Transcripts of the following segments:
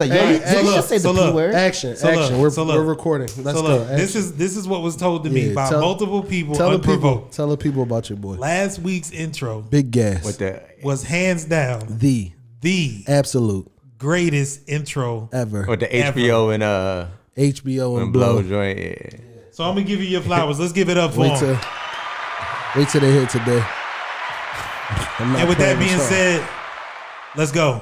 Action. We're recording. Let's go. This is what was told to me by multiple people unprovoked. Tell the people about your boy. Last week's intro, Big Gas, was hands down the absolute greatest intro ever. With the HBO and HBO and Blow joint. Yeah. So I'm gonna give you your flowers. Let's give it up for him. Wait till they hit today. And with that being said, let's go.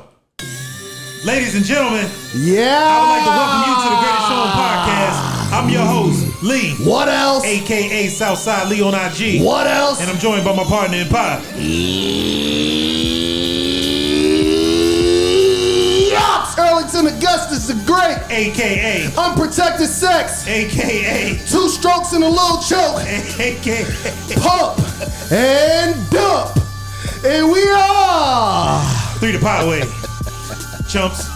Ladies and gentlemen, I would like to welcome you to the Greatest Show on Podcast. I'm your host, Lee. What else? AKA Southside Lee on IG. What else? And I'm joined by my partner in pod. Earlington Augustus the Great. AKA Unprotected Sex. AKA 2 strokes and a little choke. AKA Pump and Dump. And we are 3ThePodWay. Chumps.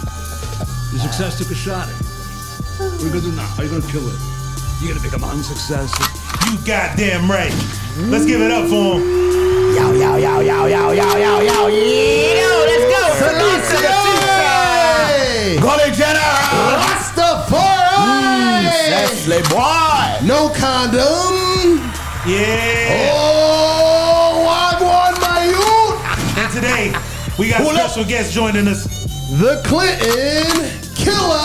Your success took a shot at it. What are you gonna do now? How are you gonna kill it? You gonna become unsuccessful? You goddamn right. Let's give it up for him. Yo, let's go. Golly Jenner. Rastafari. Leslie boy. No condom. Yeah. Oh, one my youth. And today, we got a special guest joining us. The Clinton Killer.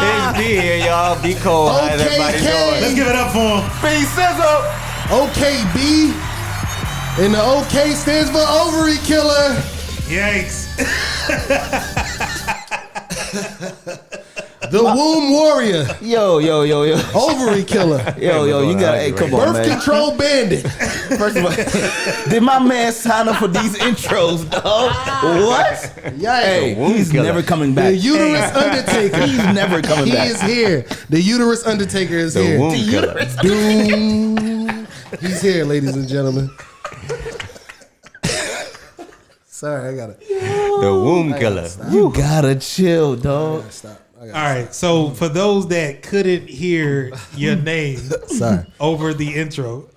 It's D here, y'all. Be cold. How's everybody doing? Let's give it up for him. Be sizzle. OKB. And the OK stands for Ovary Killer. Yikes. The Womb Warrior. Yo. Ovary Killer. Yo, you gotta, hey, come on, Birth man. Control Bandit. First of all, did my man sign up for these intros, dog? What? Yeah. Hey, he's never coming back. The Uterus Undertaker. He's never coming back. He is here. The Uterus Undertaker is here. Womb killer. Doom. He's here, ladies and gentlemen. Sorry, I gotta. The womb killer. You gotta chill, dog. Stop. All right, so for those that couldn't hear your name over the intro,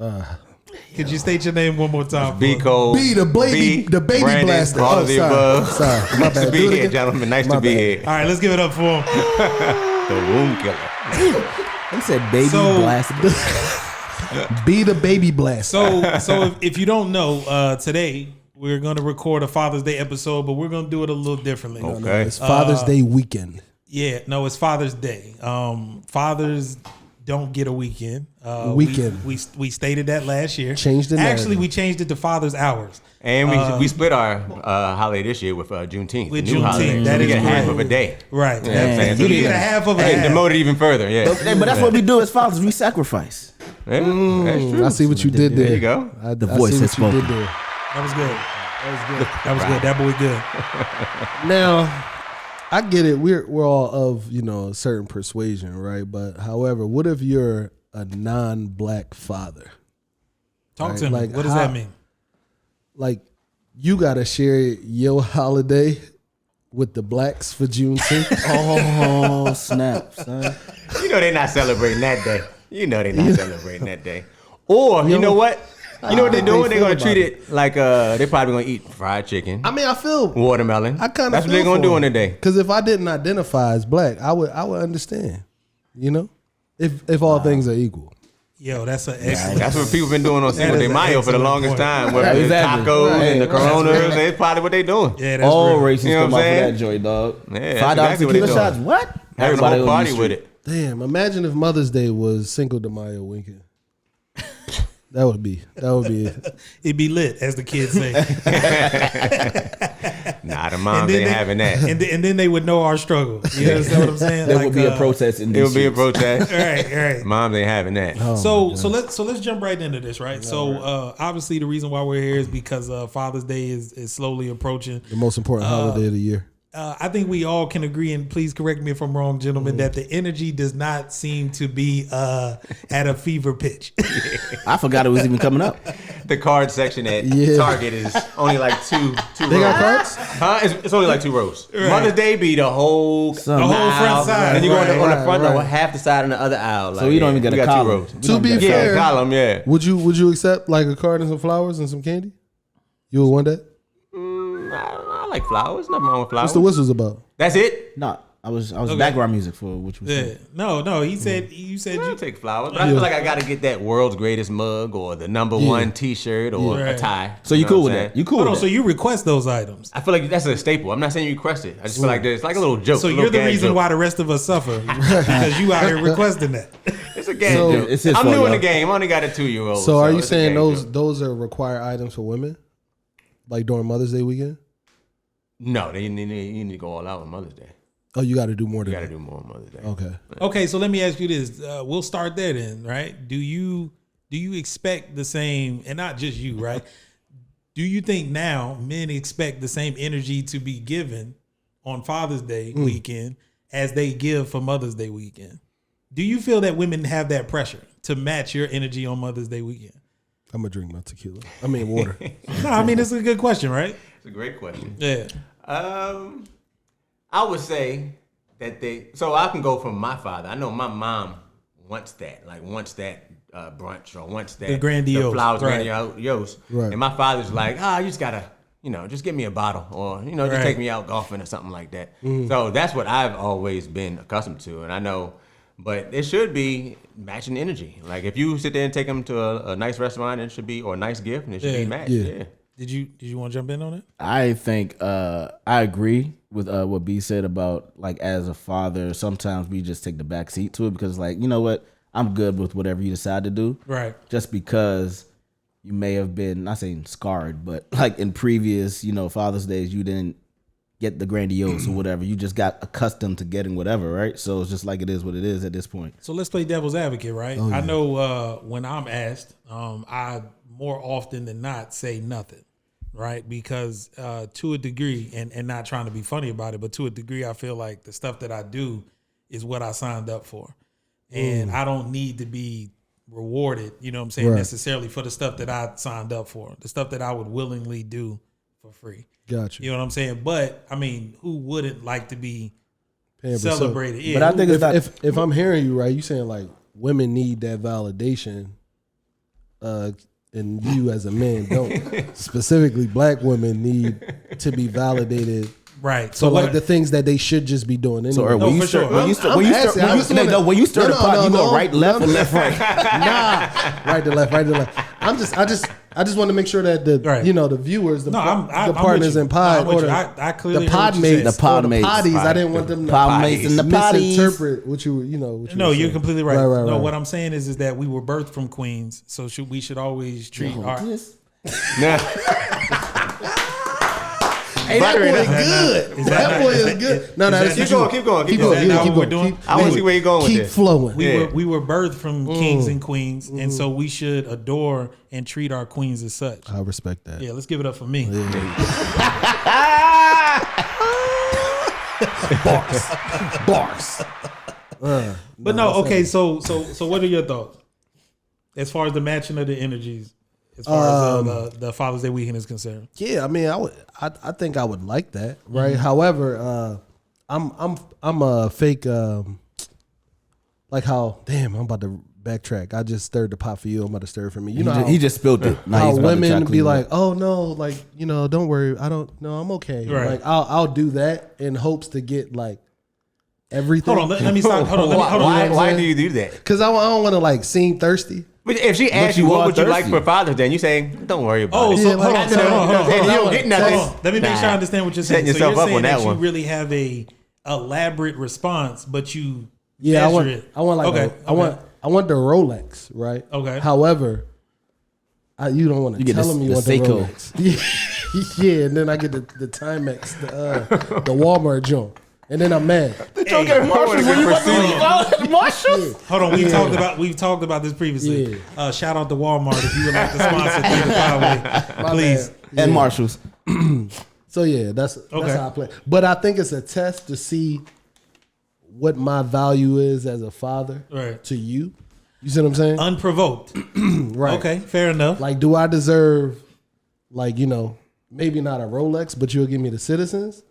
could you state your name one more time? Be cold. B, the baby Brandon, blaster. all of the above. Sorry. My Nice bad. to be here, gentlemen. Nice to be here. All right, let's give it up for him. The womb killer. He said baby blast. Be the baby blaster. So if you don't know, today we're going to record a Father's Day episode, but we're going to do it a little differently. Okay. It's Father's Day weekend. Yeah, no, it's Father's Day. Fathers don't get a weekend. We stated that last year. Changed the narrative. Actually, we changed it to Father's Hours. And we split our holiday this year with Juneteenth. With the new Juneteenth. holiday. That we is get half correct. of a day. Right. You know what I'm saying? You get a half of a half. Demoted even further, yeah. But that's what we do as fathers. We sacrifice. Yeah, that's true. I see what you did there. There you go. The voice has spoken. That was good. That was good. That boy good. Now, I get it. We're all of, a certain persuasion, right? But however, what if you're a non-black father? Talk right? to me. What does that mean? Like, you gotta share your holiday with the blacks for Juneteenth. Oh, snap, son. You know they're not celebrating that day. Celebrating that day. Or, you know what? You know what they're doing? They're gonna treat it like they're probably gonna eat fried chicken. I mean, I feel watermelon. That's what they're gonna do on the day. Because if I didn't identify as black, I would understand. If all things are equal. Yo, that's an excellent. That's what people been doing on Cinco de Mayo for the longest time. With the Exactly. tacos and the Right. Coronas, that's probably what they doing. Yeah, that's All real. races You know come what off I'm of saying? that joint, dog. Yeah, that's $5 exactly what tequila they shots. doing. What? Having a Everybody whole on party the with street. it. Damn, imagine if Mother's Day was Cinco de Mayo weekend. That would be it. It'd be lit, as the kids say. Nah, the moms ain't having that. And then they would know our struggle. You understand what I'm saying? There would be a protest in It these would be a streets. protest. Right. Moms ain't having that. So let's jump right into this, right? Obviously the reason why we're here is because Father's Day is slowly approaching. The most important holiday of the year. I think we all can agree, and please correct me if I'm wrong, gentlemen, that the energy does not seem to be at a fever pitch. I forgot it was even coming up. The card section at Target is only like two They rows. got cards? Huh? It's only like 2 rows. Right. Mother's Day be the whole front aisle, side. and you go on the front, right. half the side and the other aisle. So you don't even get we a got column. 2 rows. To be fair, column, yeah. would you accept like a card and some flowers and some candy? You would want that? I like flowers. Nothing wrong with flowers. What's the whistles about? That's it. No, I was background music for which was. Yeah. No. He said you I'll take flowers, but I feel like I got to get that world's greatest mug or the number one T-shirt or a tie. So you cool with that? You cool with that? So you request those items? I feel like that's a staple. I'm not saying you request it. I just feel like it's like a little joke. So you're the reason why the rest of us suffer because you out here requesting that. It's a gag joke. It's his I'm fault, new in the y'all. game. I only got a 2-year-old. So are you it's a saying gag joke. those are required items for women? Like during Mother's Day weekend? No, you need to go all out on Mother's Day. Oh, you got to do more You than got to that. do more on Mother's Day. Okay. Okay, so let me ask you this. We'll start there then, right? Do you expect the same, and not just you, right? Do you think now men expect the same energy to be given on Father's Day weekend as they give for Mother's Day weekend? Do you feel that women have that pressure to match your energy on Mother's Day weekend? I'm going to drink my tequila. I mean, water. No, I mean, it's a good question, right? It's a great question. Yeah. I would say that so I can go from my father. I know my mom wants that, brunch or wants that. The grandiose. The flowers Right. grandiose. Right. And my father's like, you just got to, just give me a bottle or, just Right. take me out golfing or something like that. So that's what I've always been accustomed to. And I know, but it should be matching energy. Like if you sit there and take them to a nice restaurant, it should be, or a nice gift, and it should be matched. Yeah. Did you want to jump in on it? I think I agree with what B said about like as a father, sometimes we just take the back seat to it because like, you know what, I'm good with whatever you decide to do. Right. Just because you may have been, not saying scarred, but like in previous, Father's Days, you didn't get the grandiose or whatever. You just got accustomed to getting whatever, right? So it's just like it is what it is at this point. So let's play devil's advocate, right? Oh, yeah. I know when I'm asked, I more often than not say nothing, right? Because to a degree, and not trying to be funny about it, but to a degree, I feel like the stuff that I do is what I signed up for. And I don't need to be rewarded, you know what I'm saying, Right. necessarily for the stuff that I signed up for, the stuff that I would willingly do for free. Gotcha. You know what I'm saying? But, I mean, who wouldn't like to be Pampered. celebrated? Yeah, But I think it's not. If I'm hearing you right, you saying like women need that validation, and you as a man don't. Specifically, black women need to be validated. right. So like the things that they should just be doing anyway. So when No, you for stir, sure. when you stir, I'm when you asking, stir, I when you, just wanna- when you stir the No, pot, you go no. right, left, or left, right. Nah, right to left, right to left. I just want to make sure that the Right. the viewers, the I'm partners with you. in pod, No, I'm with or you. the, I clearly the heard what pod you mates, said. The pod or the mates. potties. I didn't want them to Pod mates and the potties. misinterpret what you what you No, were you're saying. completely right. Right. No, what I'm saying is that we were birthed from queens, so we should always treat our. Hey, that boy Buttering is up. good. Is That boy is good. No, is that's that- what Keep going. Keep Is going. that not Keep what we're going. doing? I wanna see where you're going with Keep this. flowing. We were birthed from kings and queens, and so we should adore and treat our queens as such. I respect that. Yeah, let's give it up for me. Bars. But no, okay. So what are your thoughts as far as the matching of the energies, as far as the Father's Day weekend is concerned? Yeah, I mean, I think I would like that, right? However, I'm a fake, like how. Damn, I'm about to backtrack. I just stirred the pot for you. I'm about to stir it for me. You know, He just spilled it. Now how he's about to try women to be clean it like, up. oh no, like don't worry, I'm okay. Right. Like I'll do that in hopes to get like everything. Hold on, let me stop. Hold on. Why do you do that? Because I don't want to like seem thirsty. But if she asks you you, what are would you like thirsty. for Father's Day, and you say, don't worry about Oh, it. so Yeah, hold like, on, hold on. And you don't get nothing. Hold on. Let me make sure I understand what you're saying. Setting So yourself you're up saying on that that one. you really have a elaborate response, but you Yeah, measure it. I want like okay. I want the Rolex, right? Okay. However, you don't want to get tell the- them you the want the Seiko. Rolex. Yeah, and then I get the Timex, the Walmart joint, and then I'm mad. Don't get Marshalls when you want to Marshalls. Hold on, we've talked about this previously. Shout out to Walmart if you would like to sponsor 3ThePodWay, My please. bad. And Marshalls. So yeah, that's how I play. But I think it's a test to see what my value is as a father Right. to you. You see what I'm saying? Unprovoked. Right. Okay, fair enough. Like, do I deserve, like, maybe not a Rolex, but you'll give me the Citizens?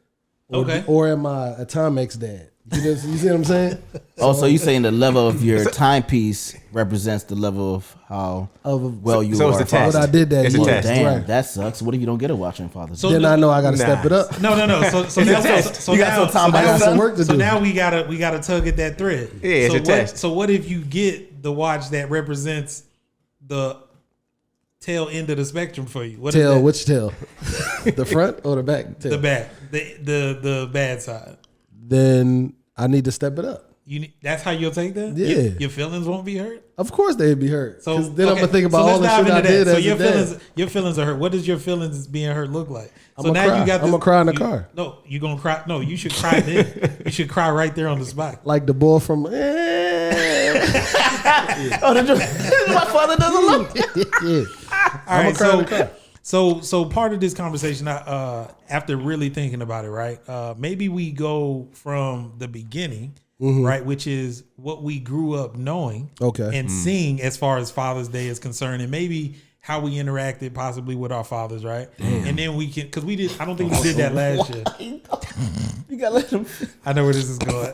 or am I a Timex dad? You see what I'm saying? Oh, so you saying the level of your timepiece represents the level of how well you so are. it's a test. What I did that It's a year. test. Damn, Right. that sucks. What if you don't get a watching Father's Day? Then I know I got to step it up. No. So It's a now, test. so You got now, some time so by now- your son? work to so do. now we gotta tug at that thread. Yeah, it's so a test. So what if you get the watch that represents the tail end of the spectrum for you? What is Tail, that? which tail? The front or the back? Tail. The back, the bad side. Then I need to step it up. That's how you'll take that. Yeah. Your feelings won't be hurt. Of course they'd be hurt. So So then I'm okay, gonna think about so all the let's dive shit I into did that. So as your a dad. your feelings are hurt. What does your feelings being hurt look like? I'm So gonna now cry. you got. I'm This, gonna cry in the car. No, you gonna cry. No, you should cry then. You should cry right there on the spot. Like the boy from. Oh, my father doesn't love me. Yeah. All right, cry in the car. so part of this conversation, after really thinking about it, right? Maybe we go from the beginning, right, which is what we grew up knowing, Okay. and seeing as far as Father's Day is concerned, and maybe how we interacted possibly with our fathers, right? And then we can, because we did. I don't think we did that last year. You gotta let him. I know where this is going.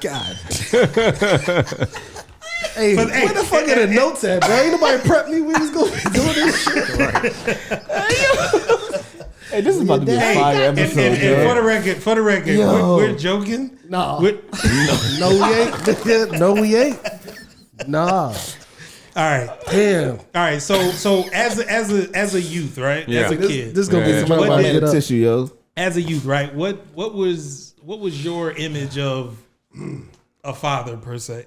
God. Hey, But, where the fuck are the notes at, bro? Ain't nobody prepped me. We was gonna be doing this shit. Hey, this is about to be a fire And episode, for the record, Yo. we're joking. No. We're- No, we ain't. No, we ain't. Nah. all right. Damn. All right, so as a youth, right? Yeah. As a This kid, is gonna be Yeah. somebody What about to did- get up. Tissue, yo. as a youth, right? What was your image of a father per se?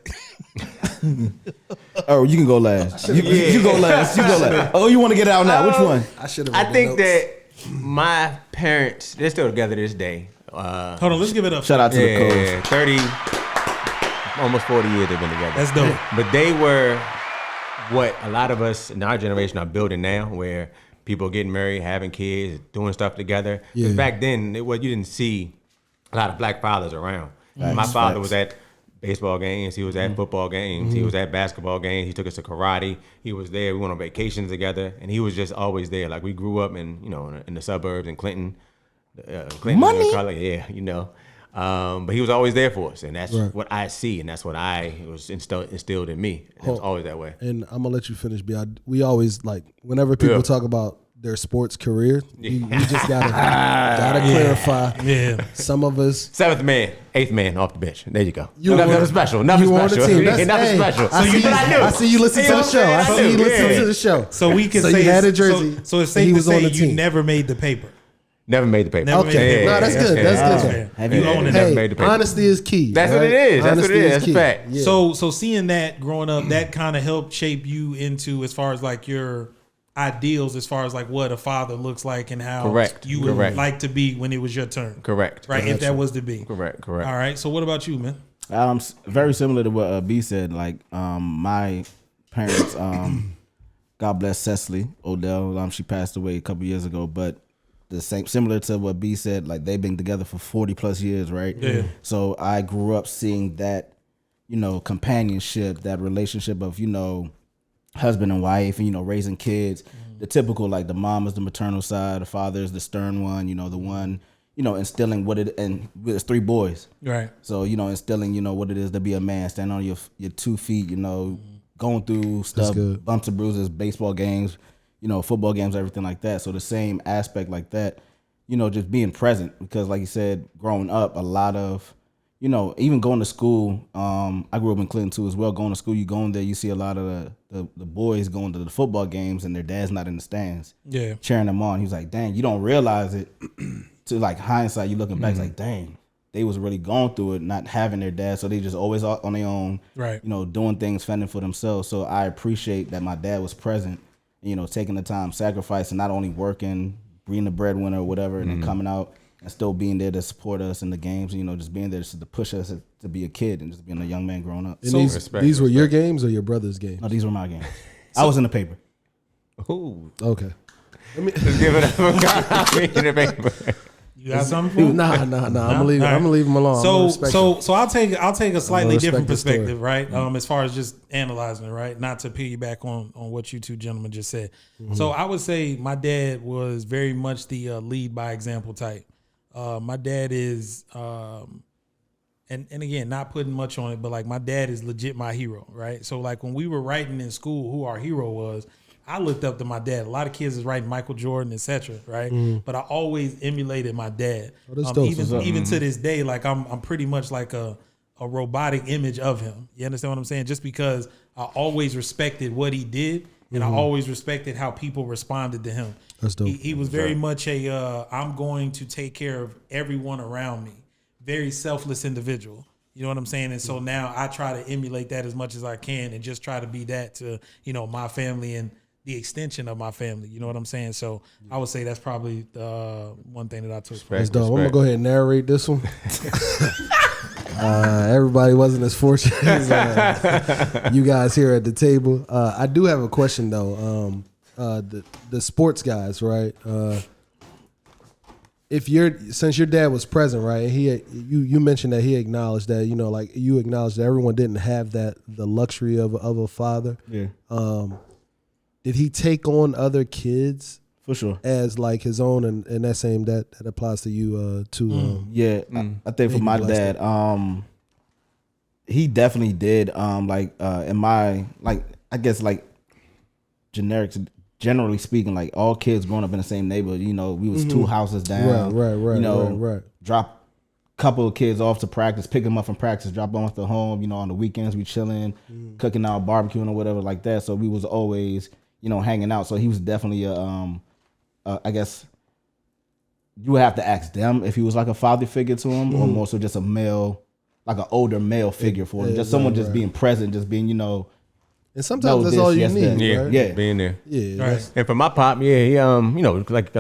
Oh, you can go last. You go last. You go last. Oh, you want to get out now? Which one? I should have. I think that my parents, they're still together this day. Hold on, let's give it up. Shout out to the Yeah, coach. 30, almost 40 years they've been together. That's dope. But they were what a lot of us in our generation are building now, where people are getting married, having kids, doing stuff together. 'Cause Yeah. back then, you didn't see a lot of black fathers around. My father was at baseball games. He was at football games. He was at basketball games. He took us to karate. He was there. We went on vacations together, and he was just always there. Like we grew up in the suburbs in Clinton. Money. Yeah, but he was always there for us, and that's Right. what I see, and that's what it was instilled in me. And it was always that way. And I'm gonna let you finish. We always like whenever people Yeah. talk about their sports career, you just gotta clarify. Yeah. Some of us. 7th man, 8th man off the bench. There you go. You nothing were- special. Nothing you on the special. team. That's- Nothing hey, special. I see you- I see you listen to the show. I see you listen to the show. So we can So say you had a it's- jersey, So it's and safe he to was on say the you team. never made the paper. Never made the paper. Never made Okay, the no, paper. that's good. That's That's good. fair. Have You you own it. Never Hey, made the paper. honesty is key. That's what it is. That's what it is. That's a fact. Yeah. So seeing that growing up, that kind of helped shape you into as far as like your ideals, as far as like what a father looks like and how Correct. you would Correct. like to be when it was your turn. Correct. Right, if that was to be. Correct. All right. So what about you, man? Very similar to what B said. Like, my parents, God bless Cecily Odell. She passed away a couple years ago, but the same, similar to what B said. Like, they've been together for 40 plus years, right? Yeah. So I grew up seeing that, companionship, that relationship of, husband and wife, and raising kids. The typical, like, the mom is the maternal side, the father is the stern one. The one, instilling what it, and it's 3 boys. Right. So, instilling, what it is to be a man, stand on your 2 feet, going through stuff, good. bumps and bruises, baseball games, football games, everything like that. So the same aspect like that, just being present, because like you said, growing up, a lot of, even going to school, I grew up in Clinton too as well. Going to school, you go in there, you see a lot of the boys going to the football games and their dad's not in the stands, Yeah. cheering them on. He was like, dang, you don't realize it. To like hindsight, you looking back, it's like, dang, they was really going through it, not having their dad, so they just always on their own, Right. doing things, fending for themselves. So I appreciate that my dad was present, taking the time, sacrificing, not only working, being the breadwinner or whatever, and then coming out and still being there to support us in the games, just being there to push us to be a kid and just being a young man growing up. And So, these were your games or your brother's games? no, these were my games. I was in the paper. Ooh. Okay. Let's give it up for God. In the paper. You got something for me? Nah. I'm gonna leave. All right. I'm gonna leave him alone. I'm gonna respect him. So I'll take a slightly respect different the story. perspective, right? As far as just analyzing it, right? Not to piggyback on what you two gentlemen just said. So I would say my dad was very much the lead by example type. My dad is, and again, not putting much on it, but like my dad is legit my hero, right? So like when we were writing in school who our hero was, I looked up to my dad. A lot of kids is writing Michael Jordan, etc., right? But I always emulated my dad. Even to this day, like I'm pretty much like a robotic image of him. You understand what I'm saying? Just because I always respected what he did, and I always respected how people responded to him. That's dope. He was very much a I'm going to take care of everyone around me. Very selfless individual. You know what I'm saying? And so now I try to emulate that as much as I can and just try to be that to, my family and the extension of my family. You know what I'm saying? So I would say that's probably the one thing that I took. That's dope. I'm going to go ahead and narrate this one. Everybody wasn't as fortunate as you guys here at the table. I do have a question, though. The sports guys, right? Since your dad was present, right? You mentioned that he acknowledged that, like you acknowledged that everyone didn't have the luxury of a father. Yeah. Did he take on other kids For sure. as like his own, and that same that applies to you too? I think for my dad, he definitely did. In my I guess generally speaking, like all kids growing up in the same neighborhood, we was 2 houses down. Right. Drop a couple of kids off to practice, pick them up from practice, drop them off to home. On the weekends we chilling, cooking out, barbecuing or whatever like that. So we was always, hanging out. So he was definitely I guess you would have to ask them if he was like a father figure to him, or more so just a male, like an older male figure for him. Just someone just being present, just being, And sometimes that's all you need, right? Yeah, being there. Yeah. Right. And for my pop, he like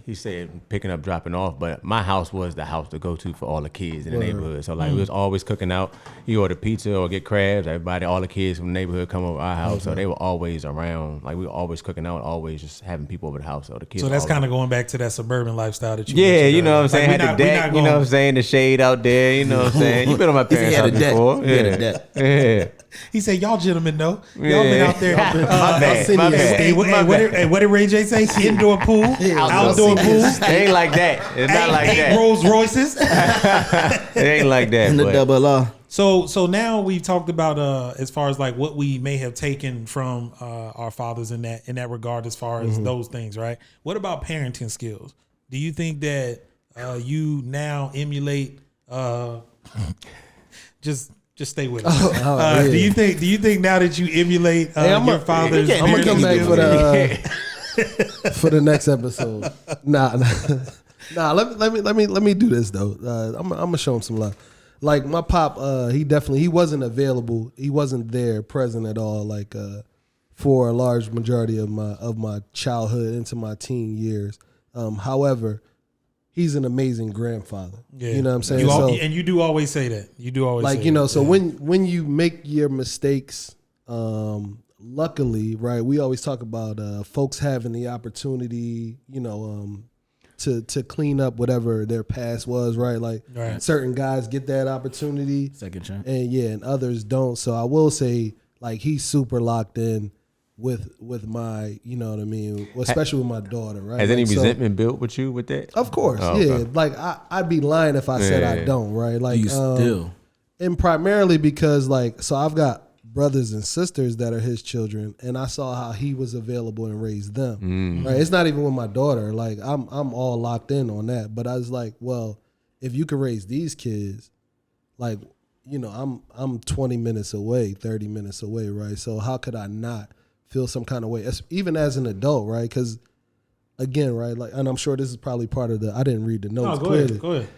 he said, picking up, dropping off. But my house was the house to go to for all the kids in the neighborhood. So we was always cooking out. You order pizza or get crabs. Everybody, all the kids from the neighborhood come over our house. So they were always around. Like we were always cooking out, always just having people over the house. So the kids. So that's kind of going back to that suburban lifestyle that you. Yeah, mentioned you know what I'm saying. Like, Had the deck, you know what I'm saying. The shade out there, you know what I'm saying. You been on my parents' house before. Yeah. He said, "Y'all gentlemen know. Y'all been out there." My bad. Hey, what did Ray J say? Indoor pool, outdoor pool. It ain't like that. It's not like eight that. Rolls Royces. It ain't like that. And the but- double R. So now we've talked about as far as like what we may have taken from our fathers in that regard, as far as those things, right? What about parenting skills? Do you think that you now emulate? Just stay with us. Do you think now that you emulate your father's? I'm gonna come back for the next episode. Nah. Let me do this though. I'm gonna show him some love. Like my pop, he wasn't available. He wasn't there, present at all. Like for a large majority of my childhood into my teen years. However, he's an amazing grandfather. Yeah. You know what I'm saying? And you do always say that. You do always like, say that. So when you make your mistakes, luckily, right, we always talk about folks having the opportunity, to clean up whatever their past was, right? Like certain guys get that opportunity. Second chance. And others don't. So I will say, like, he's super locked in with my, you know what I mean, especially with my daughter, right? Has any resentment built with you with that? Of course, yeah. Like I'd be lying if I said I don't, right? Like you still, and primarily because so I've got brothers and sisters that are his children, and I saw how he was available and raised them. Right? It's not even with my daughter. Like I'm all locked in on that. But I was like, well, if you could raise these kids, like, I'm 20 minutes away, 30 minutes away, right? So how could I not feel some kind of way, even as an adult, right? Because again, right, like, and I'm sure this is probably part of I didn't read the notes clearly. Go ahead.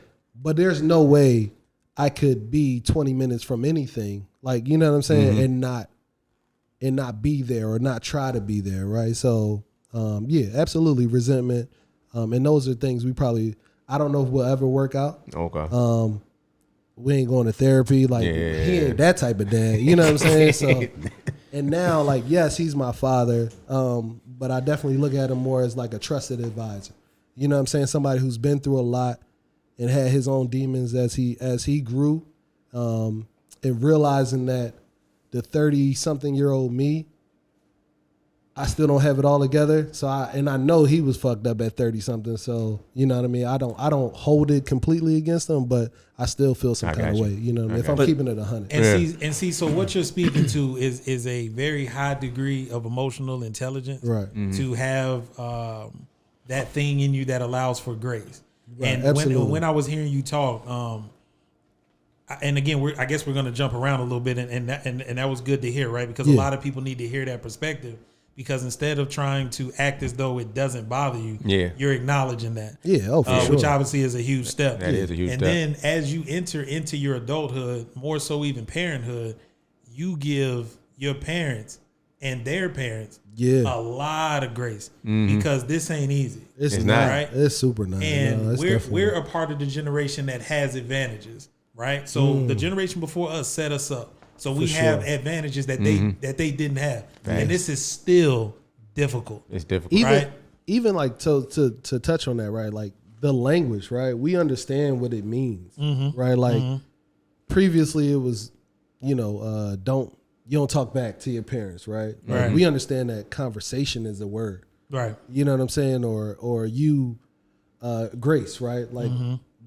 But there's no way I could be 20 minutes from anything, like, you know what I'm saying, and not be there or not try to be there, right? So, yeah, absolutely resentment, and those are things I don't know if we'll ever work out. Okay. We ain't going to therapy, like he ain't that type of dad, you know what I'm saying? So. And now, like, yes, he's my father, but I definitely look at him more as like a trusted advisor. You know what I'm saying? Somebody who's been through a lot and had his own demons as he grew, and realizing that the 30-something-year-old me I still don't have it all together. So I know he was fucked up at 30 something. So you know what I mean. I don't hold it completely against him, but I still feel some kind of way. You know what I mean. If I'm keeping it 100. And see. So what you're speaking to is a very high degree of emotional intelligence. Right. To have that thing in you that allows for grace. Right, and absolutely. when I was hearing you talk, and again, I guess we're going to jump around a little bit, and that was good to hear, right? Because a lot of people need to hear that perspective. Because instead of trying to act as though it doesn't bother you, you're acknowledging that. Yeah, for sure. Which obviously is a huge step. That is a huge step. And then as you enter into your adulthood, more so even parenthood, you give your parents and their parents a lot of grace because this ain't easy. It's not. Right? It's super nice. And we're a part of the generation that has advantages, right? So the generation before us set us up. So we have advantages that they didn't have, and this is still difficult. It's difficult, right? Even like to touch on that, right? Like the language, right? We understand what it means, right? Like previously, it was, you don't talk back to your parents, right? Right. We understand that conversation is a word, Right. You know what I'm saying? Or you, grace, right? Like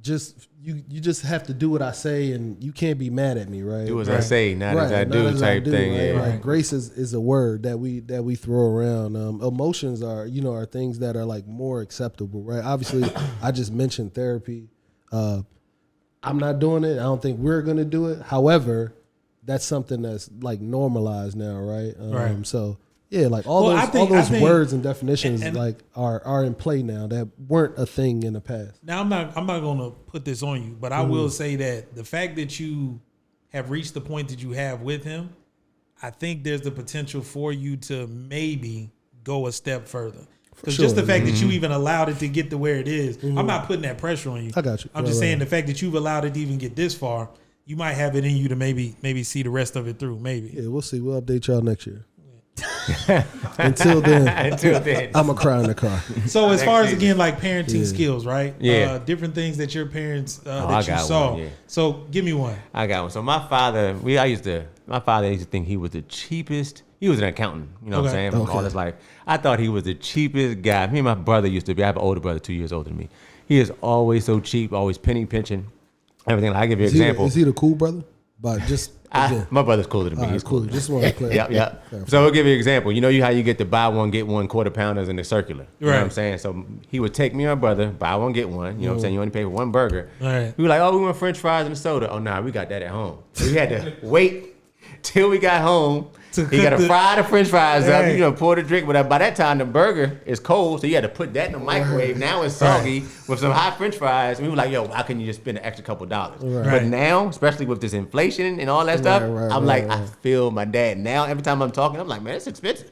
just you just have to do what I say, and you can't be mad at me, right? Do as I say, not as I not do, as type thing. right? Yeah. Like grace is a word that we throw around. Emotions are things that are like more acceptable, right? Obviously, I just mentioned therapy. I'm not doing it. I don't think we're gonna do it. However, that's something that's like normalized now, right? Right. So yeah, like all I think words and definitions and like are in play now that weren't a thing in the past. Now I'm not going to put this on you, but I will say that the fact that you have reached the point that you have with him, I think there's the potential for you to maybe go a step further. Because just the fact that you even allowed it to get to where it is, I'm not putting that pressure on you. I got you. I'm just saying the fact that you've allowed it to even get this far, you might have it in you to maybe see the rest of it through. Maybe. Yeah, we'll see. We'll update y'all next year. Until then, I'm gonna cry in the car. So as far as again like parenting skills, right? Yeah. Different things that your parents I that you got saw. one, yeah. So give me one. I got one. So my father used to think he was the cheapest. He was an accountant, you know what I'm saying? From all his life. I thought he was the cheapest guy. Me and my brother used to be. I have an older brother, 2 years older than me. He is always so cheap, always penny pinching, everything. I give you an example. Is he the cool brother? But just my brother's cooler than me. All right, He's cool. cooler. Just want to clarify. Yep. So I'll give you an example. You know how you get the buy one, get one quarter pounders in the circular. You know what I'm saying? So he would take me and my brother, buy one, get one. You know what I'm saying? You only pay for one burger. Right. We were like, we want French fries and a soda. Oh, nah, we got that at home. So we had to wait till we got home. You got to fry the French fries up, pour the drink. But by that time, the burger is cold, so you had to put that in the microwave. Now it's soggy with some hot French fries. And we were like, yo, how can you just spend an extra couple dollars? But now, especially with this inflation and all that stuff, I feel my dad. Now, every time I'm talking, I'm like, man, it's expensive.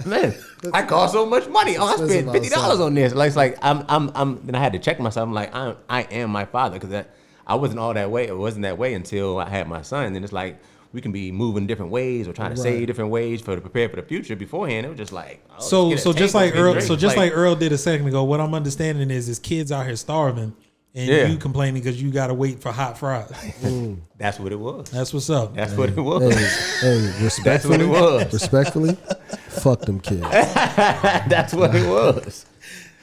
Man, I cost so much money. Oh, I spent $50 on this. Like, it's like then I had to check myself. I'm like, I am my father, because I wasn't all that way. It wasn't that way until I had my son. And then it's like, we can be moving different ways or trying to save different ways to prepare for the future. Beforehand, it was just like so just like Earl did a second ago. What I'm understanding is kids out here starving, and you complaining because you got to wait for hot fries. That's what it was. That's what's up. That's what it was. Hey, respectfully, that's what it was. Respectfully, fuck them kids. That's what it was.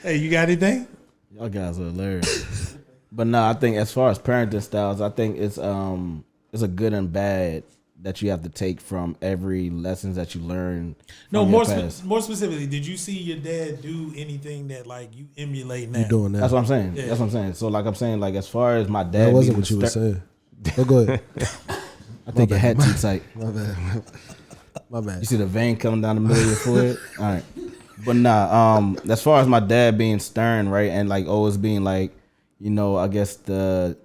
Hey, you got anything? Y'all guys are hilarious. But no, I think as far as parenting styles, I think it's a good and bad that you have to take from every lessons that you learn. No, more specifically, did you see your dad do anything that like you emulate now? You doing that? That's what I'm saying. Yeah. That's what I'm saying. So like I'm saying, like as far as my dad, That wasn't what you were saying. Oh, go ahead. I think your hat too tight. My bad. My bad. You see the vein coming down the middle of your forehead. All right, but nah. As far as my dad being stern, right, and like always being like, I guess the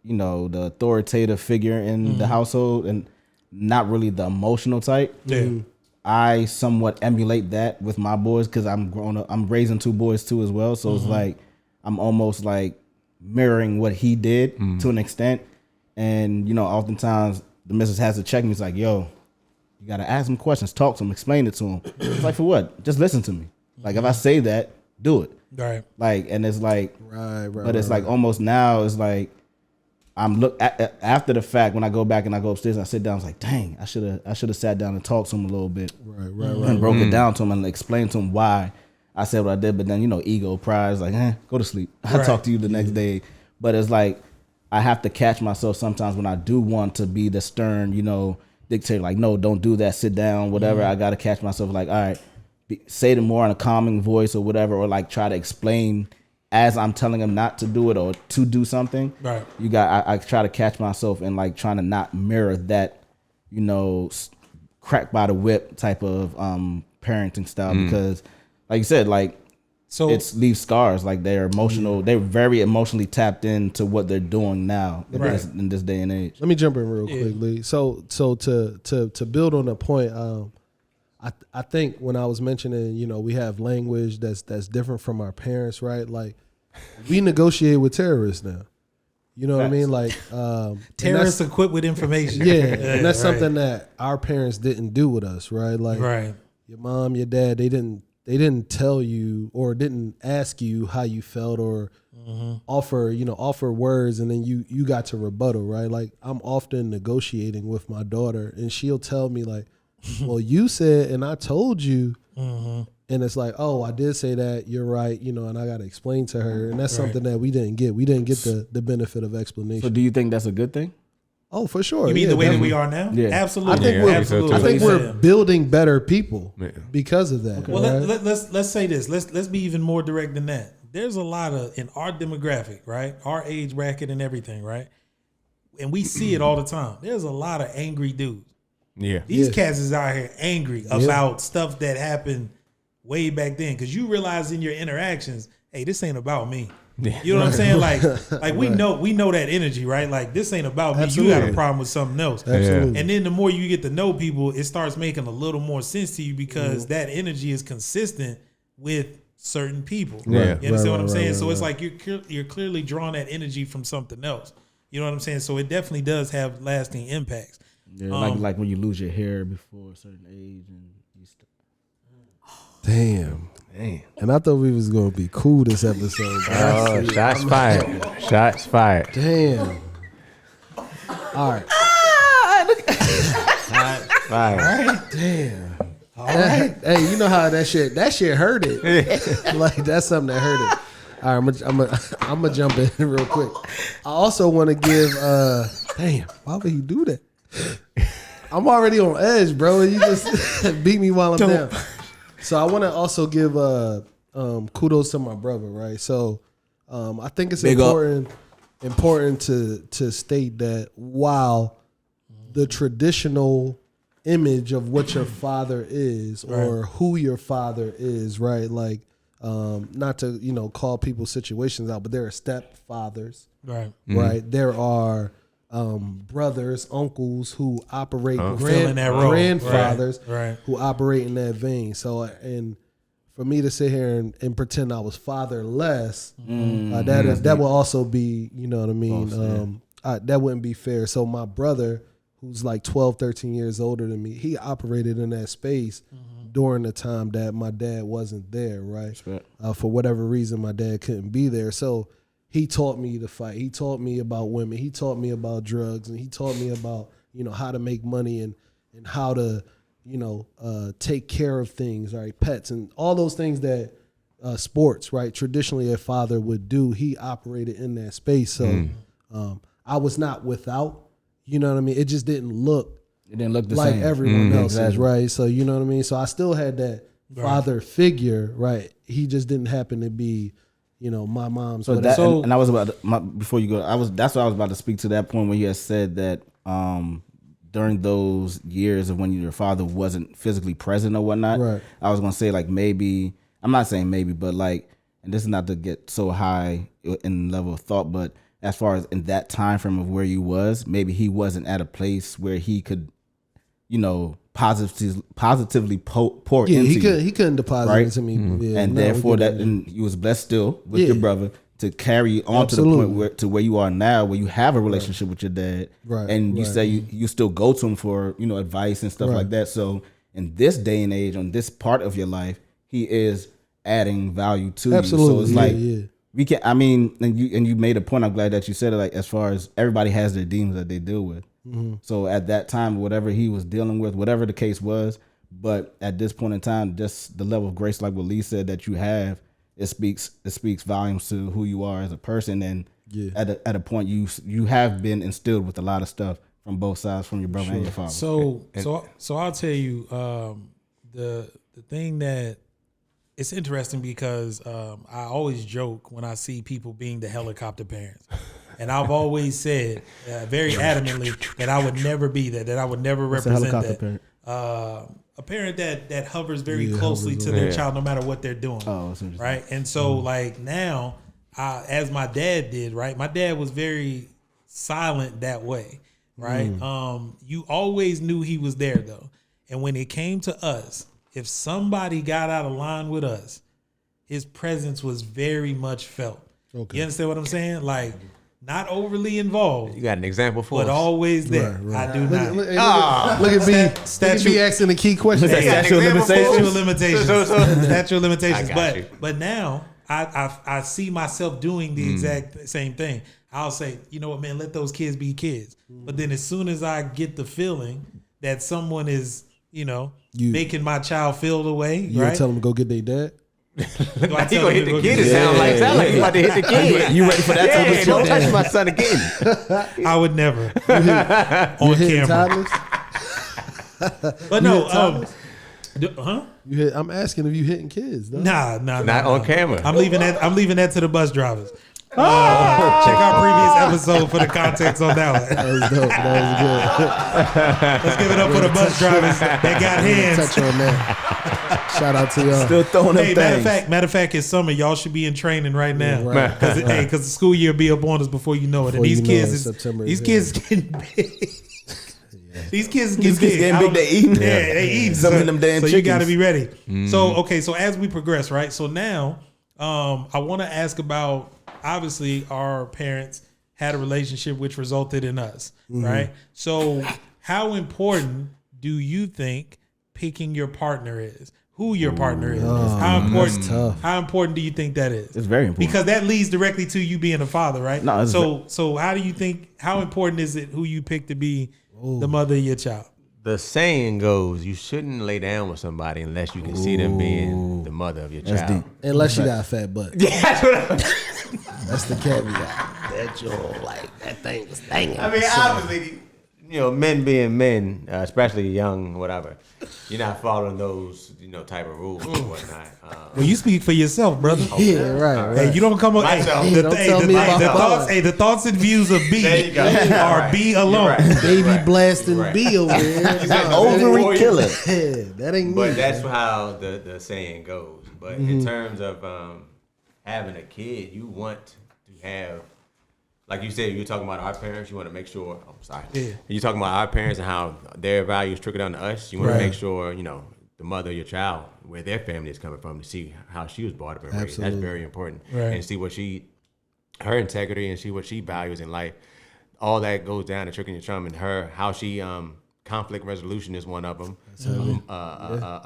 authoritative figure in the household and not really the emotional type. Yeah. I somewhat emulate that with my boys because I'm raising two boys too as well. So it's like I'm almost like mirroring what he did to an extent. And, oftentimes the missus has to check me. It's like, yo, you got to ask him questions, talk to him, explain it to him. It's like, for what? Just listen to me. Like if I say that, do it. Right. Like, and it's like, right. But it's like almost now it's like, I'm after the fact when I go back and I go upstairs and I sit down, I was like, dang, I should have sat down and talked to him a little bit, Right. and broke it down to him and explained to him why I said what I did. But then ego, pride is like, go to sleep. I'll talk to you the next day. But it's like I have to catch myself sometimes when I do want to be the stern, dictator. Like, no, don't do that. Sit down, whatever. I got to catch myself. Like, all right, say it more in a calming voice or whatever, or like try to explain as I'm telling him not to do it or to do something. Right. I try to catch myself and like trying to not mirror that, crack by the whip type of parenting style because, like you said, like it leaves scars. Like they're emotional. They're very emotionally tapped into what they're doing now in this day and age. Let me jump in real quickly. So to build on the point, I think when I was mentioning, we have language that's different from our parents, right? Like we negotiate with terrorists now. You know what I mean? Like terrorists equipped with information. Yeah, and that's something that our parents didn't do with us, right? Like your mom, your dad, they didn't tell you or didn't ask you how you felt or offer words, and then you got to rebuttal, right? Like I'm often negotiating with my daughter, and she'll tell me like, well, you said, and I told you, and it's like, oh, I did say that. You're right, and I got to explain to her, and that's something that we didn't get. We didn't get the benefit of explanation. So, do you think that's a good thing? Oh, for sure. You mean the way that we are now? Yeah, absolutely. I think we're building better people because of that. Okay. Well, let's say this. Let's be even more direct than that. There's a lot of in our demographic, right? Our age bracket and everything, right? And we see it all the time. There's a lot of angry dudes. Yeah, these cats is out here angry about stuff that happened way back then. Because you realize in your interactions, hey, this ain't about me. Yeah. You know what I'm saying? Like we know that energy, right? Like this ain't about me. You got a problem with something else. Absolutely. And then the more you get to know people, it starts making a little more sense to you because that energy is consistent with certain people. Yeah. You understand what I'm saying? So it's like you're clearly drawing that energy from something else. You know what I'm saying? So it definitely does have lasting impacts. Yeah, like when you lose your hair before a certain age and you Damn. And I thought we was gonna be cool this episode. Oh, shots fired. Shots fired. Damn. All right. Shots fired. All right. Damn. All right. Hey, you know how that shit hurt it. Like that's something that hurt it. All right, I'm gonna jump in real quick. I also want to give. Damn, why would he do that? I'm already on edge, bro. You just beat me while I'm down. So I want to also give kudos to my brother, right? So I think it's important to state that while the traditional image of what your father is or who your father is, right? Like not to call people's situations out, but there are stepfathers, right? There are brothers, uncles who operate grandfathers who operate in that vein. So, and for me to sit here and pretend I was fatherless, that will also be, you know what I mean? That wouldn't be fair. So my brother, who's like 12, 13 years older than me, he operated in that space during the time that my dad wasn't there, right? For whatever reason, my dad couldn't be there. So he taught me to fight. He taught me about women. He taught me about drugs, and he taught me about how to make money and how to take care of things, right? Pets and all those things that sports, right? Traditionally, a father would do. He operated in that space, so I was not without. You know what I mean? It just didn't look. It didn't look the like same. Everyone else's, right? So you know what I mean. So I still had that father figure, right? He just didn't happen to be. My mom's. So that, and I was before you go. That's what I was about to speak to that point when you had said that during those years of when your father wasn't physically present or whatnot. Right. I was gonna say like maybe I'm not saying maybe, but like, and this is not to get so high in level of thought, but as far as in that time frame of where you was, maybe he wasn't at a place where he could, positively pour into you. He couldn't deposit into me. Yeah, and therefore and you was blessed still with your brother to carry on to the point where you are now, where you have a relationship with your dad. Right. And you say you still go to him for, advice and stuff like that. So in this day and age, on this part of your life, he is adding value to you. So it's we can. I mean, and you made a point. I'm glad that you said it. Like, as far as everybody has their demons that they deal with. So at that time, whatever he was dealing with, whatever the case was, but at this point in time, just the level of grace, like what Lee said, that you have, it speaks volumes to who you are as a person. And at a point, you have been instilled with a lot of stuff from both sides, from your brother and your father. So I'll tell you, the thing that it's interesting because I always joke when I see people being the helicopter parents. And I've always said very adamantly that I would never be that I would never represent that. Parent? A parent that hovers very closely to their child no matter what they're doing. Oh, right? And so like now, as my dad did, right? My dad was very silent that way, right? You always knew he was there though. And when it came to us, if somebody got out of line with us, his presence was very much felt. Okay. You understand what I'm saying? Like, not overly involved. You got an example for us? But always there. Right. I do not. Look at me asking the key question. Statute of limitations. But now I see myself doing the exact same thing. I'll say, you know what, man, let those kids be kids. But then as soon as I get the feeling that someone is, making my child feel the way, you right? tell them to go get their dad. You gonna hit the kid? It sound like you about to hit the kid. You ready for that? Yeah, don't touch my son again. I would never on camera. But no, I'm asking if you hitting kids. No? Nah, not on camera. I'm leaving that to the bus drivers. Check our previous episode for the context on that one. That was dope. That was good. Let's give it up for the bus drivers that got hands. Touch on that. Shout out to y'all. Still throwing them things. Matter of fact, it's summer. Y'all should be in training right now. Because the school year be up on us before you know it. And these kids is getting big. These kids getting big. They eating. Yeah, they eating. Some of them damn chickens. You got to be ready. So as we progress, right? So now, I want to ask about. Obviously, our parents had a relationship which resulted in us, right? So how important do you think picking your partner is? Who your partner is? How important do you think that is? It's very important. Because that leads directly to you being a father, right? No, so how do you think, how important is it who you pick to be the mother of your child? The saying goes, you shouldn't lay down with somebody unless you can see them being the mother of your child. Deep. Unless you got a fat butt. Yeah, that's the caveat. That thing was thanging. I mean, obviously, men being men, especially young, whatever, you're not following those, type of rules and whatnot. Well, you speak for yourself, brother. Yeah, right. Hey, you don't come up. The thoughts and views of B are B alone. Right. Baby blasting B over there. Ovary killer. That ain't me. But that's how the saying goes. But in terms of having a kid, you want to have, like you said, you're talking about our parents. You want to make sure. Oh, sorry. Yeah. You're talking about our parents and how their values trickle down to us. You want to make sure, the mother of your child, where their family is coming from, to see how she was brought up and raised. That's very important. Right. And see what her integrity, and see what she values in life. All that goes down to tricking your chum, and how she conflict resolution is one of them.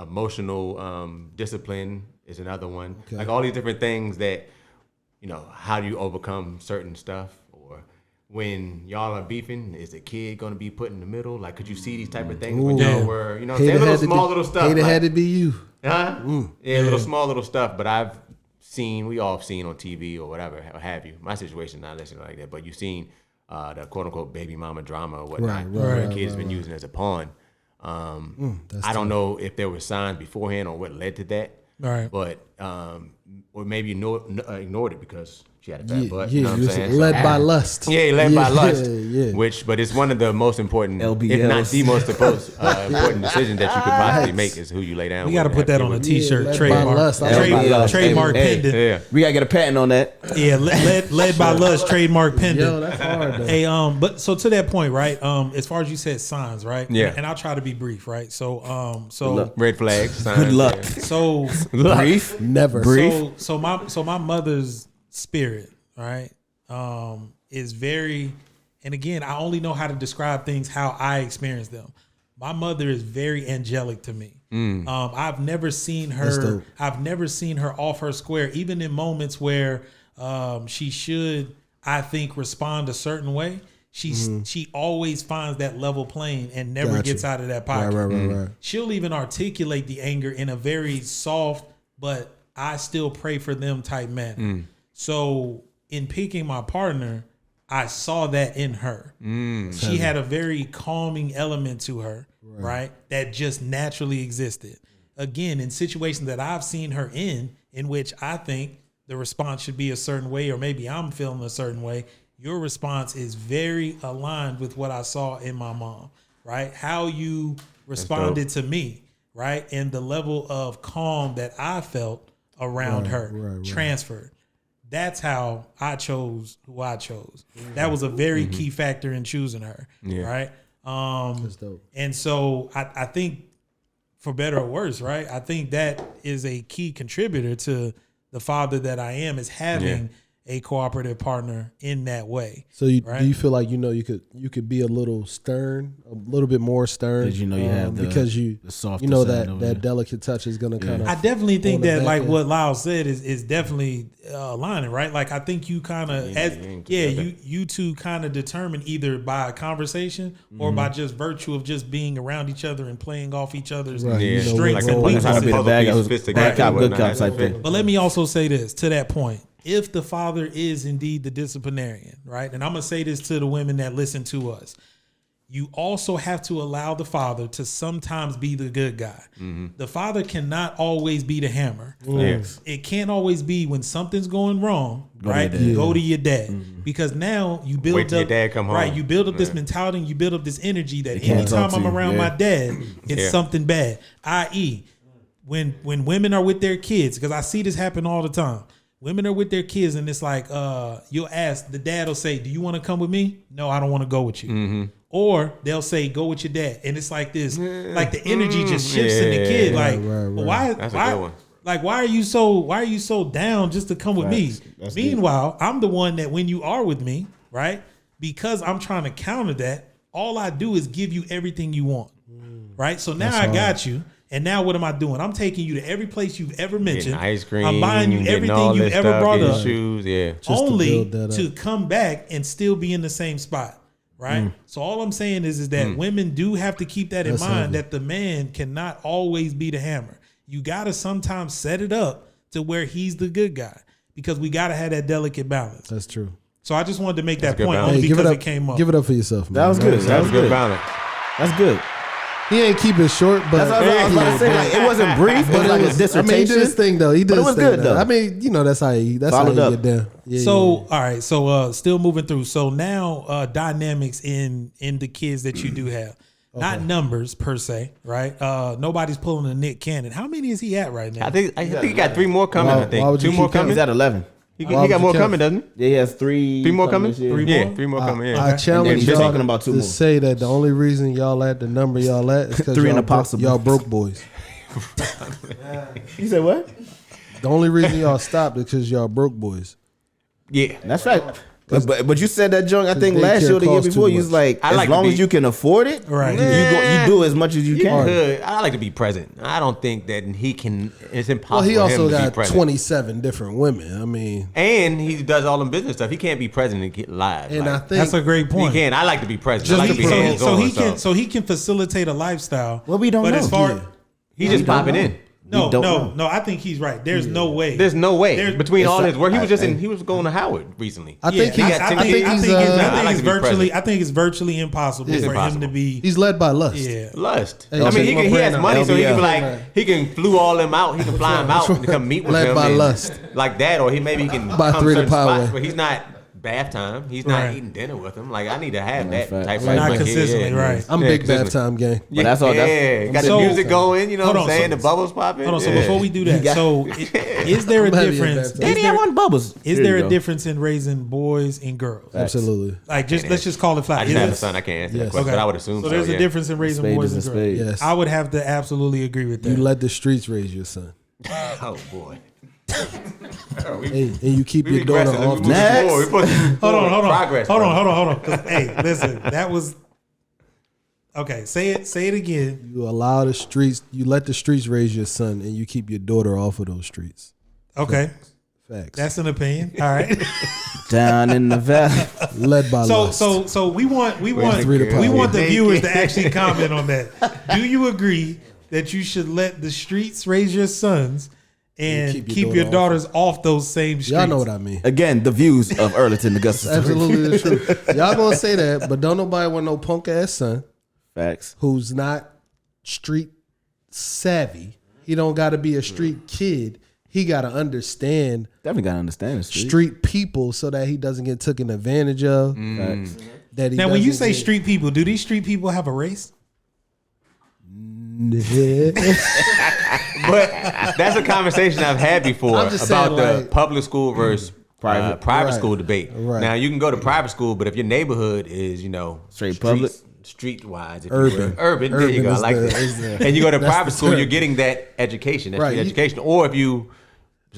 Emotional discipline is another one. Okay. Like all these different things that, how do you overcome certain stuff? Or when y'all are beefing, is the kid going to be put in the middle? Like, could you see these type of things when y'all were, little stuff. It had to be you. Little small stuff. But we all have seen on TV or whatever, or have you. My situation not necessarily like that, but you've seen the quote unquote baby mama drama or whatnot. Right, the kid's been using as a pawn. I don't know if there were signs beforehand or what led to that. Right. But or maybe ignored it because she had a fat butt. You know what I'm saying? Led by lust. Yeah, led by lust. Yeah. But it's one of the most important, if not the most important decision that you could possibly make is who you lay down with. We got to put that on a T-shirt, trademark. Trademark pendant. Yeah. We got to get a patent on that. Yeah, led by lust, trademark pendant. Yo, that's hard though. Hey, but so to that point, right? As far as you said, signs, right? Yeah. And I'll try to be brief, right? So, red flags, signs. Good luck. Yeah. So brief, never brief. So my mother's spirit, right, is very, and again, I only know how to describe things how I experience them. My mother is very angelic to me. I've never seen her. I've never seen her off her square, even in moments where She should, I think, respond a certain way. She always finds that level playing and never gets out of that pocket. Right. She'll even articulate the anger in a very soft, but I still pray for them type manner. So in picking my partner, I saw that in her. She had a very calming element to her, right? That just naturally existed. Again, in situations that I've seen her in which I think the response should be a certain way, or maybe I'm feeling a certain way, your response is very aligned with what I saw in my mom, right? How you responded to me, right? And the level of calm that I felt around her transferred. That's how I chose who I chose. That was a very key factor in choosing her, right? That's dope. And so I think, for better or worse, right? I think that is a key contributor to the father that I am, is having a cooperative partner in that way. So do you feel like you could be a little stern, a little bit more stern, because you have because the softer that delicate touch is gonna kind of. I definitely think that like what Lyle said is definitely aligning, right? Like I think you kind of you two kind of determine either by a conversation or by just virtue of just being around each other and playing off each other's strengths and weaknesses. But let me also say this to that point. If the father is indeed the disciplinarian, right? And I'm going to say this to the women that listen to us. You also have to allow the father to sometimes be the good guy. The father cannot always be the hammer. It can't always be when something's going wrong, right? You go to your dad. Because now you build up, your dad come home. Right? You build up this mentality, and you build up this energy that anytime I'm around my dad, it's something bad. I.e., when women are with their kids, because I see this happen all the time. Women are with their kids and it's like, you'll ask, the dad will say, do you want to come with me? No, I don't want to go with you. Or they'll say, go with your dad. And it's like this, like the energy just shifts in the kid. Like, well, why are you so down just to come with me? Meanwhile, I'm the one that when you are with me, right? Because I'm trying to counter that, all I do is give you everything you want. Right? So now I got you. And now what am I doing? I'm taking you to every place you've ever mentioned. Getting ice cream. I'm buying you everything you've ever brought up. Shoes, only to come back and still be in the same spot. Right? So all I'm saying is that women do have to keep that in mind, that the man cannot always be the hammer. You got to sometimes set it up to where he's the good guy, because we got to have that delicate balance. That's true. So I just wanted to make that point only because it came up. Give it up for yourself, man. That was good. That was good balance. That's good. He ain't keep it short, but that's what I was about to say. Like, it wasn't brief, but it was like a dissertation. I mean, he did his thing though. He did his thing good though. I mean, that's how he get down. All right. So still moving through. So now dynamics in the kids that you do have. Not numbers per se, right? Nobody's pulling a Nick Cannon. How many is he at right now? I think he got 3 more coming. I think 2 more coming. He's at 11. He got more coming, doesn't he? Yeah, he has 3 more coming. 3 more? 3 more coming. Yeah. I challenge y'all talking about 2 to more. say that the only reason y'all at the number y'all at is because 3 impossible. Y'all broke boys. You said what? The only reason y'all stopped is because y'all broke boys. Yeah, that's right. But you said that junk, I think last year or the year before, you was like, as long as you can afford it, right? You do as much as you can. I like to be present. I don't think that he can. It's impossible. Well, he also for him to got be present. 27 different women. I mean, and he does all the business stuff. He can't be present and get live. And like, I think that's a great point. He can. I like to be present. I like to be hands-on. So he can facilitate a lifestyle. Well, we don't know. As far he's just popping in. No. I think he's right. There's no way. There's no way between all his work. He was just he was going to Howard recently. I think it's virtually impossible for him to be. He's led by lust. Yeah, lust. I mean, he has money, so he can be like he can flew all them out. He can fly them out and come meet with him. Led by lust, like that, or he can by 3ThePodWay. But he's not. Bath time. He's not eating dinner with him. Like I need to have that type of not consistently, right? I'm big bath time gang. Yeah, that's all. Got the music going. You know what I'm saying? The bubbles popping. Hold on. So before we do that, so is there a difference? Daddy, I want bubbles. Is there a difference in raising boys and girls? Absolutely. Like let's just call it flat. I just have a son. I can't answer that question, but I would assume so. So there's a difference in raising boys and girls. Yes. I would have to absolutely agree with that. You let the streets raise your son. Oh boy. And you keep your daughter off. Hold on. Hey, listen, that was okay. Say it again. You allow the streets. You let the streets raise your son, and you keep your daughter off of those streets. Okay. Facts. That's an opinion. All right. Down in the valley. Led by lust. So we want PodWay. the viewers to actually comment on that. Do you agree that you should let the streets raise your sons and keep your daughters off those same streets? Y'all know what I mean. Again, the views of Earlington, Augusta. Absolutely the truth. Y'all gonna say that, but don't nobody want no punk ass son Facts. who's not street savvy. He don't got to be a street kid. He got to understand Definitely got to understand the street people so that he doesn't get taken advantage of. Facts. That he Now, when you doesn't say get- street people, do these street people have a race? But that's a conversation I've had before I'm just about saying, the like, public school versus private Right. school debate. Right. Now you can go to private school, but if your neighborhood is Straight public? streetwise, if Urban. you will. Urban. There you Urban go. I is like the- that. is the- And you go to that's private the school, term. you're getting that education. That's Right. street education. Or if you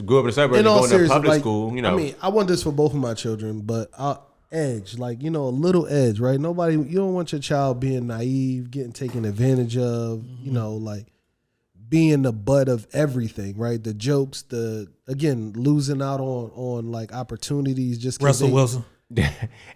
grew up in the suburbs, In you all go to a seriousness, public like, school. You know, I mean, I want this for both of my children, but edge, like, a little edge, right? You don't want your child being naive, getting taken advantage of, like being the butt of everything, right? The jokes, losing out on like opportunities just 'cause Russell they- Wilson.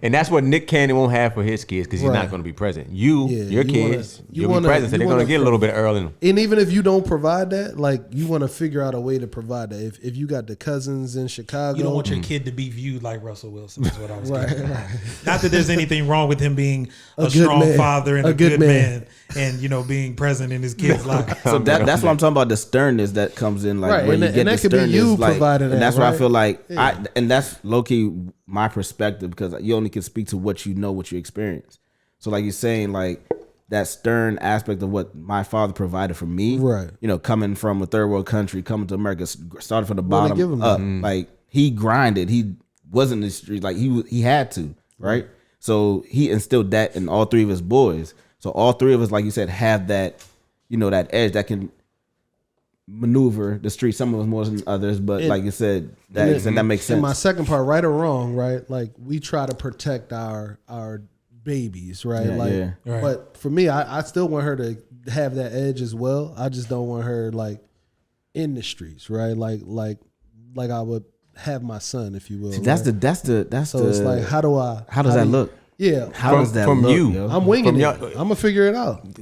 and that's what Nick Cannon won't have for his kids because he's Right. not going to be present. Your you kids, you you'll wanna- be present, so you they're going to wanna get a little bit early. And even if you don't provide that, like you want to figure out a way to provide that. If you got the cousins in Chicago, You don't want your kid to be viewed like Russell Wilson, is what I was right, getting at. right. Not that there's anything wrong with him being a good strong man. father and A a good good man. man and, being present in his kid's life. So that's what I'm talking about. The sternness that comes in, like Right, where and you that- get and the that could be sternness, you like, providing and that, that's where I right? feel like Yeah. and that's low key my perspective because you only can speak to what you know, what you experience. So like you're saying, like that stern aspect of what my father provided for me, Right. Coming from a third world country, coming to America, started from the Well, they give bottom him up. that. Like he grinded, he wasn't in the street, like he had to, right? So he instilled that in all three of his boys. So all three of us, like you said, have that, that edge that can maneuver the street. Some of us more than others, but like you said, that makes sense. And my second part, right or wrong, right? Like we try to protect our babies, right? Yeah, like, yeah. Right. But for me, I still want her to have that edge as well. I just don't want her like in the streets, right? Like I would have my son, if you will. See, that's right? that's So the. it's like, how does that look? Yeah, How does that from look? you? Yo? I'm winging From it. your- I'm gonna figure it out, and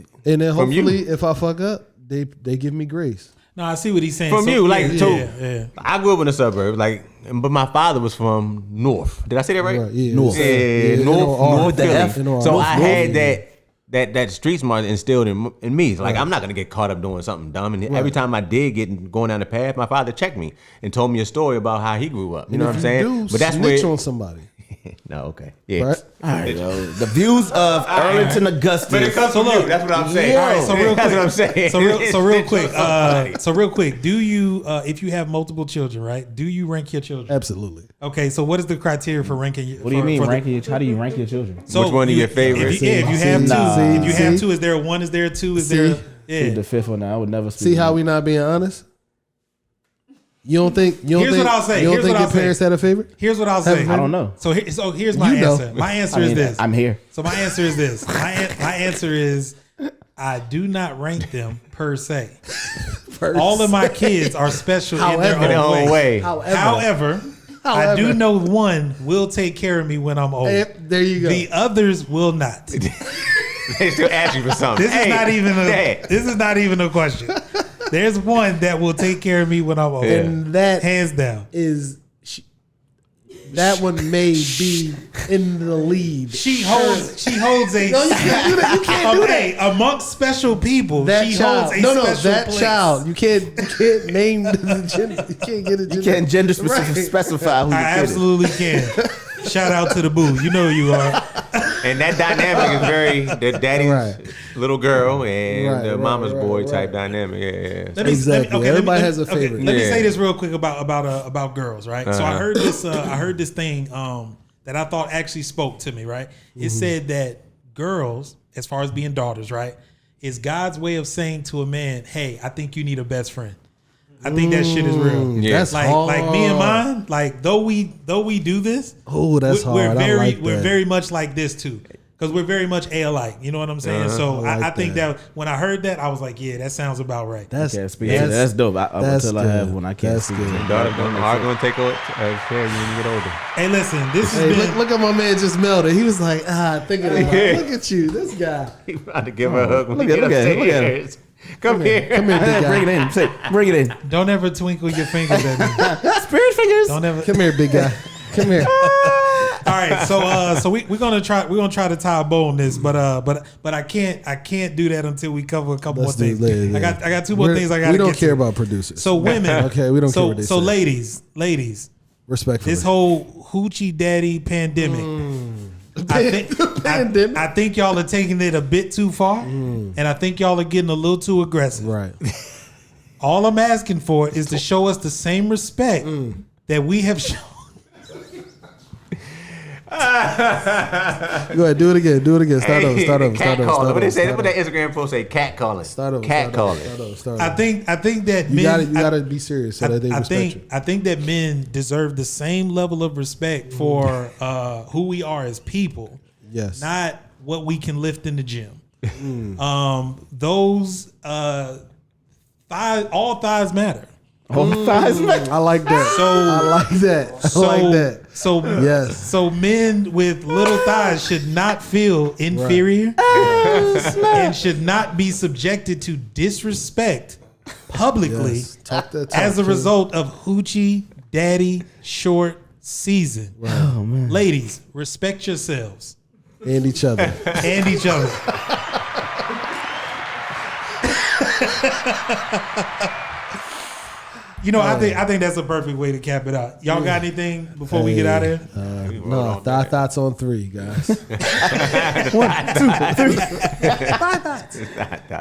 then From you. hopefully, if I fuck up, they give me grace. No, I see what he's saying. From you, like, yeah, so yeah. I grew up in the suburbs, but my father was from North. Did I say that right? Right, yeah. North. Yeah, North the Philly. F. So North I had Philly. that street smart instilled in me. Like I'm not gonna get caught up doing something dumb. And every time I did get going down the path, my father checked me and told me a story about how he grew up. You know what I'm saying? But that's snitch on somebody, no, okay, yeah. right? All right, yo. The views of Earlington, Augusta. But it comes from you. That's what I'm saying. All right, so real quick, That's what I'm saying. So real quick, do you, if you have multiple children, right? Do you rank your children? Absolutely. Okay, so what is the criteria for ranking? What do you mean ranking? How do you rank your children? So Which one are your favorites? If you have two, Nah. if you have See? two, is there a one? Is there a two? Is See? there? See, Yeah. the fifth one. I would never speak. See how we not being honest? You don't think? Here's what I'll say. You don't Here's think what your I'll say. parents had a favorite? Here's what I'll say. I don't know. So here's my You know. answer. My answer I mean, is this. I'm here. So my answer is this. My answer is I do not rank them per se. All of my kids are special in In their their own own way. way. However, I do know one will take care of me when I'm old. There you go. The others will not. They still ask you for something. This is not even Dad. this is not even a question. There's one that will take care of me when I'm old. and that Hands down. is that one may be in the lead. She holds a No, you can't do that. You can't do that. okay, amongst special people. That she child. holds a No, special that place. child. You can't name the gender. You can't get a gender. You can't gender Right. specify who I your kid is. absolutely can. Shout out to the boo. You know who you are. And that dynamic is very the daddy's Right. little girl and Right, the right, mama's right, boy right. type dynamic. Yeah. Let me, Exactly. Everybody has a okay, favorite. let me Yeah. say this real quick about girls, right? So I heard this. I heard this thing that I thought actually spoke to me. Right? It said that girls, as far as being daughters, right, is God's way of saying to a man, "Hey, I think you need a best friend." I think that shit is real. Yeah. That's like hard. like me and mine. Like though we do this. Oh, that's we're hard. very I like we're that. very much like this too. because we're very much alike. You know what I'm saying? So I think that when I heard that, I was like, yeah, that sounds about right. That's dope. Until I have one, I can't see. Daughter gonna take over care of you when you get older. Hey, listen, this is look at my man just melted. He was like, thinking about look at you, this guy. He about to give her a hug. Look at him. Come here. Come here, big guy. Bring it in. Bring it in. Don't ever twinkle your fingers at me. Spirit fingers. Don't ever. Come here, big guy. Come here. All right, so we're gonna try to tie a bow on this, but I can't do that until we cover a couple more things. I got two more things I got. We don't care about producers. So women, okay, we don't care what they so say. ladies, Respectfully, this whole hoochie daddy pandemic. I think y'all are taking it a bit too far, and I think y'all are getting a little too aggressive. Right. All I'm asking for is to show us the same respect that we have shown. Go ahead, do it again. Start over. What they say? What that Instagram post say? Cat calling. Start over. I think that you men. You gotta be serious so that they respect you. I think that men deserve the same level of respect for who we are as people. Yes. Not what we can lift in the gym. Those thighs, all thighs matter. All thighs matter. I like that. So yes. So men with little thighs should not feel inferior and should not be subjected to disrespect publicly as a result of hoochie daddy short season. Right. Oh man. Ladies, respect yourselves and each other. You know, I think that's a perfect way to cap it out. Y'all got anything before we get out of here? No, thoughts on 3, guys. 1, 2, 3. 5 thoughts.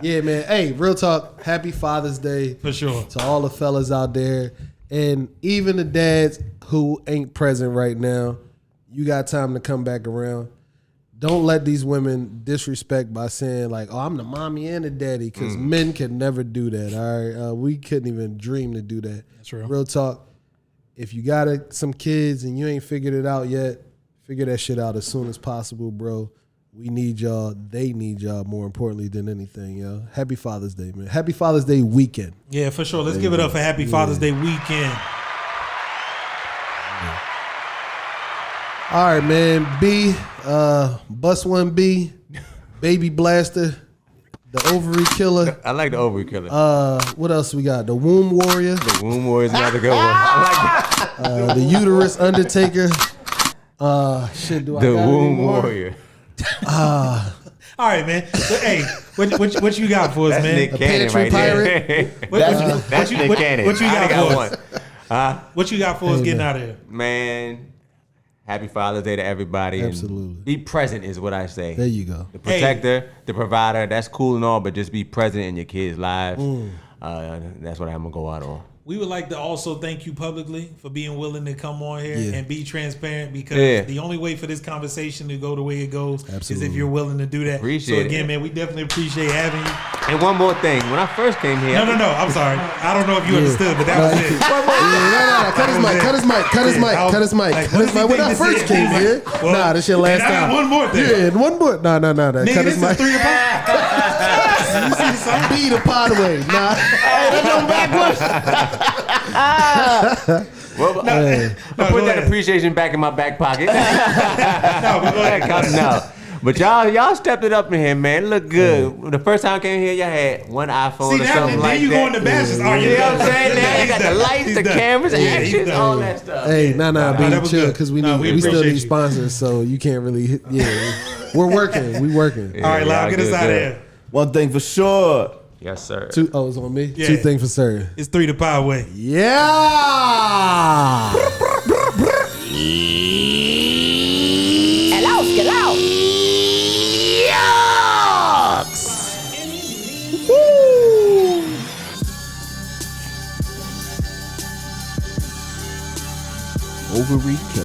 Yeah, man. Hey, real talk. Happy Father's Day. For sure. To all the fellas out there. And even the dads who ain't present right now, you got time to come back around. Don't let these women disrespect by saying like, "Oh, I'm the mommy and the daddy," because men can never do that. All right, we couldn't even dream to do that. That's real. Real talk. If you got some kids and you ain't figured it out yet, figure that shit out as soon as possible, bro. We need y'all. They need y'all more importantly than anything, yo. Happy Father's Day, man. Happy Father's Day weekend. Yeah, for sure. Let's give it up for Happy Father's Day weekend. All right, man. B, Bus 1B, Baby Blaster, the Ovary Killer. I like the Ovary Killer. What else we got? The Womb Warrior. The Womb Warrior is another good one. I like that. The Uterus Undertaker. The Womb Warrior. All right, man. So, hey, what you got for us, That's man? Nick Cannon Pantry right Pirate. there. That's Nick Cannon. What you got for us? What you got for us getting out of here? Man, happy Father's Day to everybody. Absolutely. And be present is what I say. There you go. The protector, the provider, that's cool and all, but just be present in your kids' lives. That's what I'm going to go out on. We would like to also thank you publicly for being willing to come on here and be transparent, because the only way for this conversation to go the way it goes is if you're willing to do that. Appreciate so again, man, we definitely appreciate having you. And one more thing. When I first came here... No, I'm sorry. I don't know if you understood, but that was it. No. Cut his mic. When I first came here. Nah, this your last time. I got one more thing. Yeah, one more. No. Nigga, Cut his mic. This is 3ThePodWay. Be the Podway. Nah. Hey, that's no backwards. Well, I put that appreciation back in my back pocket. No. But y'all stepped it up in here, man. It looked good. The first time I came here, y'all had one iPhone or something like that. you go in the bastards. You know what I'm saying? Now you got the lights, the cameras, the actions, all that stuff. Hey, be chill, because we still need you. sponsors, so you can't really. We're working. We working. All right, Lau, get us out of here. One thing for sure. Yes, sir. It's on me. Yeah. 2 things for sir. It's 3ThePodWay. Yeah. Hello. Ovary Killer.